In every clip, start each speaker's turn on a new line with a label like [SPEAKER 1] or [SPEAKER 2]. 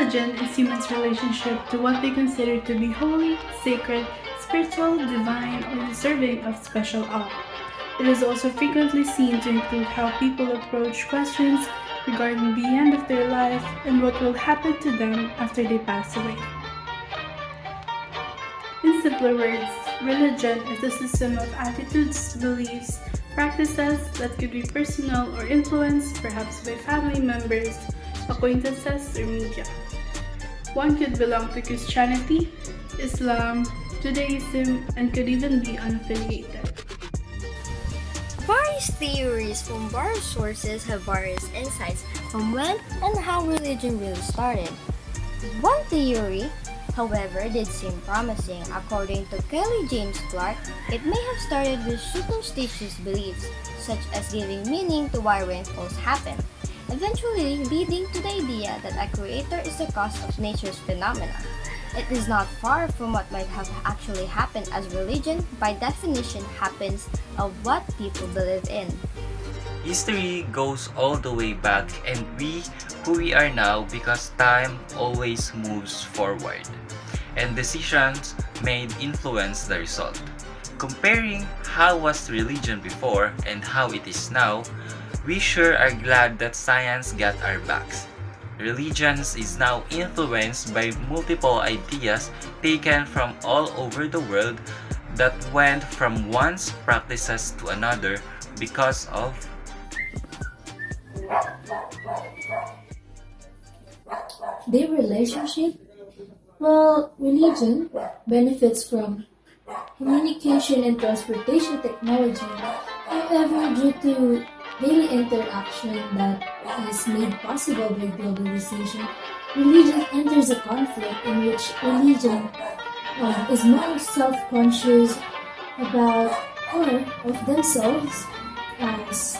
[SPEAKER 1] Religion is humans' relationship to what they consider to be holy, sacred, spiritual, divine, or deserving of special awe. It is also frequently seen to include how people approach questions regarding the end of their life and what will happen to them after they pass away. In simpler words, religion is a system of attitudes, beliefs, practices that could be personal or influenced perhaps by family members, acquaintances, or media. One could belong to Christianity, Islam, Judaism, and could even be unaffiliated.
[SPEAKER 2] Various theories from various sources have various insights on when and how religion really started. One theory, however, did seem promising. According to Kelly James Clark, it may have started with superstitious beliefs, such as giving meaning to why rainfalls happen, eventually leading to the idea that a creator is the cause of nature's phenomena. It is not far from what might have actually happened, as religion, by definition, happens of what people believe in.
[SPEAKER 3] History goes all the way back and we who we are now because time always moves forward and decisions made influence the result. Comparing how was religion before and how it is now, we sure are glad that science got our backs. Religions is now influenced by multiple ideas taken from all over the world that went from one's practices to another because of
[SPEAKER 4] their relationship. Well, religion benefits from communication and transportation technology. However, due to daily interaction that is made possible by globalization, religion enters a conflict in which religion is more self-conscious about or of themselves as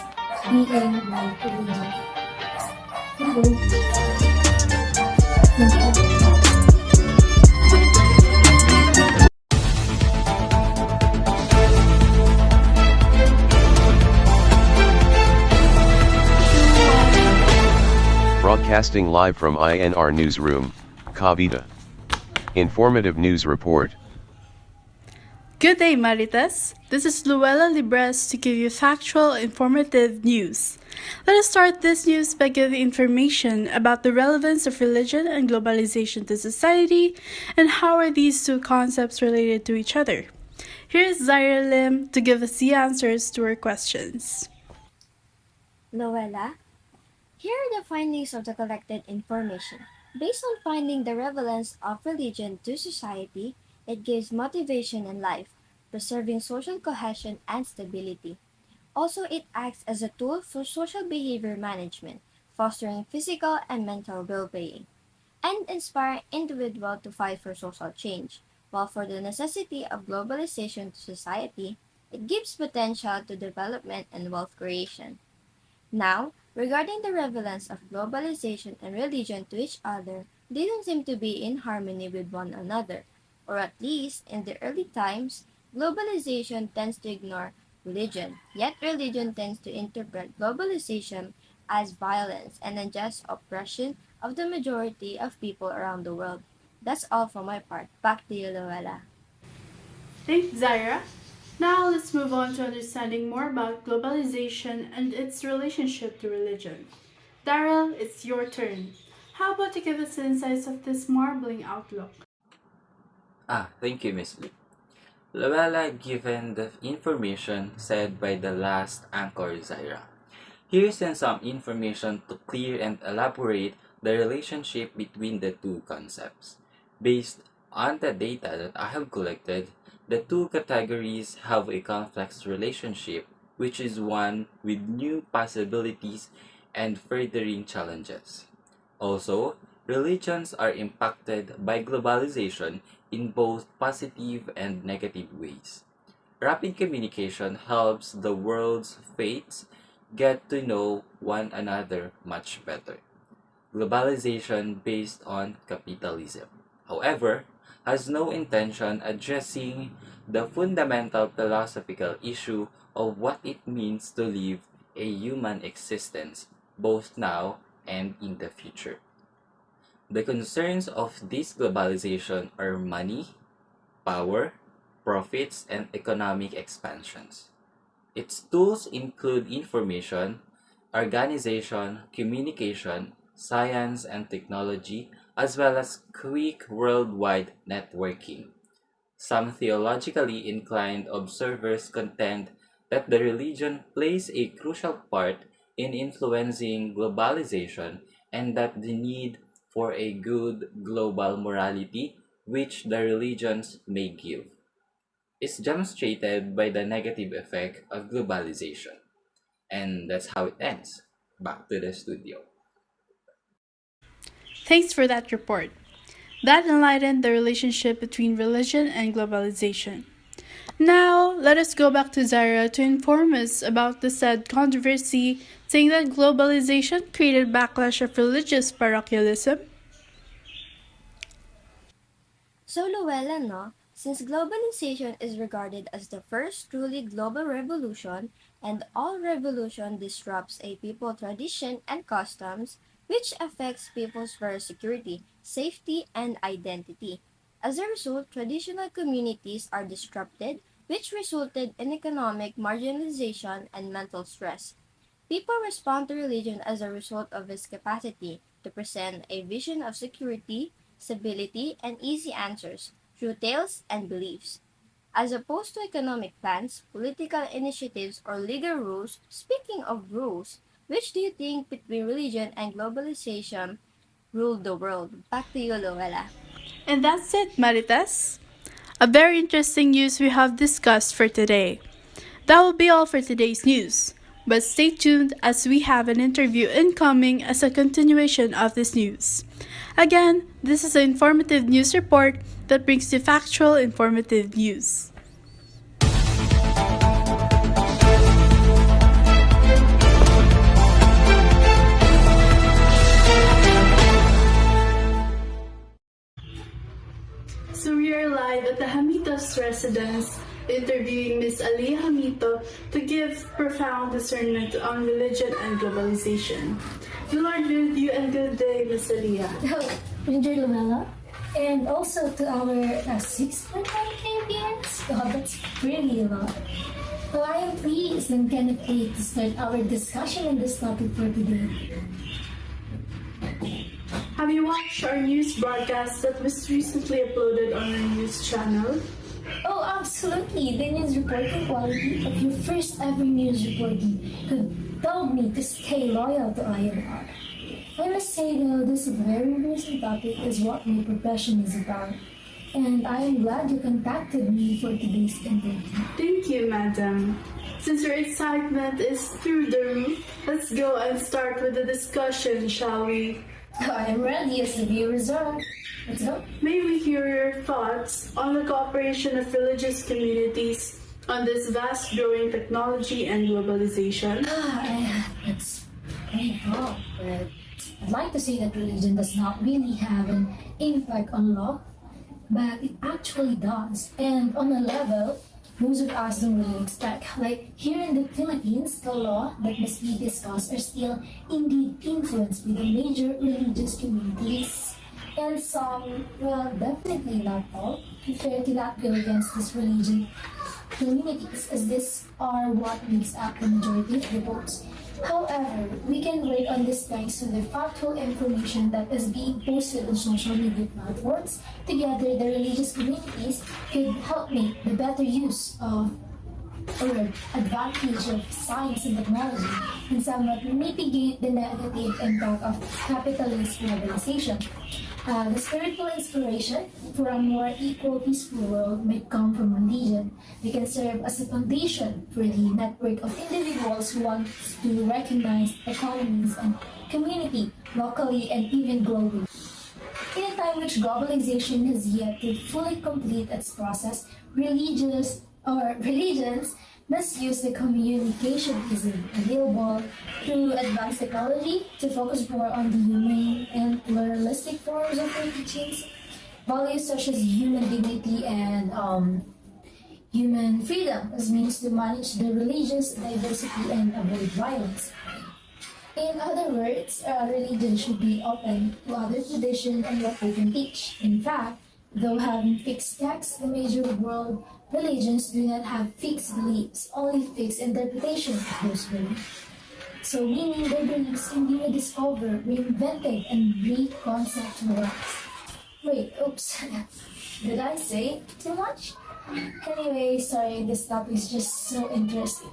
[SPEAKER 4] being like religion.
[SPEAKER 5] Broadcasting live from INR Newsroom, Cavite. Informative News Report.
[SPEAKER 1] Good day, Maritas. This is Luella Libres to give you factual, informative news. Let us start this news by giving information about the relevance of religion and globalization to society and how are these two concepts related to each other. Here is Zaira Lim to give us the answers to our questions.
[SPEAKER 2] Luella, here are the findings of the collected information. Based on finding the relevance of religion to society, it gives motivation in life, preserving social cohesion and stability. Also, it acts as a tool for social behavior management, fostering physical and mental well-being, and inspire individuals to fight for social change. While for the necessity of globalization to society, it gives potential to development and wealth creation. Now, regarding the relevance of globalization and religion to each other, they don't seem to be in harmony with one another, or at least in the early times, globalization tends to ignore religion, yet religion tends to interpret globalization as violence and unjust oppression of the majority of people around the world. That's all for my part. Back to you, Luella.
[SPEAKER 1] Thanks, Zaira. Now let's move on to understanding more about globalization and its relationship to religion. Daryl, it's your turn. How about you give us insights of this marbling outlook?
[SPEAKER 3] Thank you, Miss Lee. Luella, given the information said by the last anchor Zaira. Here's some information to clear and elaborate the relationship between the two concepts. Based on the data that I have collected, the two categories have a complex relationship, which is one with new possibilities and furthering challenges. Also, religions are impacted by globalization in both positive and negative ways. Rapid communication helps the world's faiths get to know one another much better. Globalization based on capitalism, however, has no intention addressing the fundamental philosophical issue of what it means to live a human existence both now and in the future. The concerns of this globalization are money, power, profits, and economic expansions. Its tools include information, organization, communication, science and technology, as well as quick worldwide networking. Some theologically inclined observers contend that the religion plays a crucial part in influencing globalization and that the need for a good global morality, which the religions may give, is demonstrated by the negative effect of globalization. And that's how it ends. Back to the studio.
[SPEAKER 1] Thanks for that report. That enlightened the relationship between religion and globalization. Now, let us go back to Zaira to inform us about the said controversy saying that globalization created backlash of religious parochialism.
[SPEAKER 2] So, Luella, no? Since globalization is regarded as the first truly global revolution, and all revolution disrupts a people tradition and customs, which affects people's very security, safety, and identity. As a result, traditional communities are disrupted, which resulted in economic marginalization and mental stress. People respond to religion as a result of its capacity to present a vision of security, stability, and easy answers through tales and beliefs. As opposed to economic plans, political initiatives, or legal rules, speaking of rules, which do you think between religion and globalization ruled the world? Back to you, Luella.
[SPEAKER 1] And that's it, Maritas. A very interesting news we have discussed for today. That will be all for today's news. But stay tuned as we have an interview incoming as a continuation of this news. Again, this is an informative news report that brings you factual, informative news. So we are live at the Hamitos residence interviewing Ms. Ali Hamito to give profound discernment on religion and globalization. The Lord be with you and good day, Ms. Aliyah.
[SPEAKER 4] Ranger Luella, and also to our 6.1K viewers. Oh, that's really a lot. So I am pleased and cannot wait to start our discussion on this topic for today.
[SPEAKER 1] Have you watched our news broadcast that was recently uploaded on our news channel?
[SPEAKER 4] Oh, absolutely. The news reporting quality of your first ever news reporting compelled me to stay loyal to INR. I must say though, this very recent topic is what my profession is about. And I am glad you contacted me for today's interview.
[SPEAKER 1] Thank you, madam. Since your excitement is through the roof, let's go and start with the discussion, shall we?
[SPEAKER 4] I am ready as the viewers are. Let's go.
[SPEAKER 1] May we hear your thoughts on the cooperation of religious communities on this vast growing technology and globalization?
[SPEAKER 4] That's very wrong, but I'd like to say that religion does not really have an impact on law, but it actually does. And on a level, most of us don't really expect. Like here in the Philippines, the law that must be discussed are still indeed influenced by the major religious communities. And some, well, definitely not all, prefer to not go against this religion communities, as these are what makes up the majority of the votes. However, we can work on this thanks to the factual information that is being posted on social media platforms. Together, the religious communities could help make the better use of or advantage of science and technology and somewhat mitigate the negative impact of capitalist globalization. The spiritual inspiration for a more equal, peaceful world might come from religion. They can serve as a foundation for the network of individuals who want to recognize economies and community locally and even globally. In a time which globalization has yet to fully complete its process, religions must use the communication easily available through advanced technology to focus more on the humane and pluralistic forms of their teachings. Values such as human dignity and human freedom as means to manage the religious diversity and avoid violence. In other words, religion should be open to other traditions and what they can teach. In fact, though having fixed texts, the major world religions do not have fixed beliefs, only fixed interpretation of those beliefs. So meaning their beliefs can be rediscovered, reinvented, and reconceptualized. Wait, oops. Did I say too much? Anyway, sorry, this topic is just so interesting.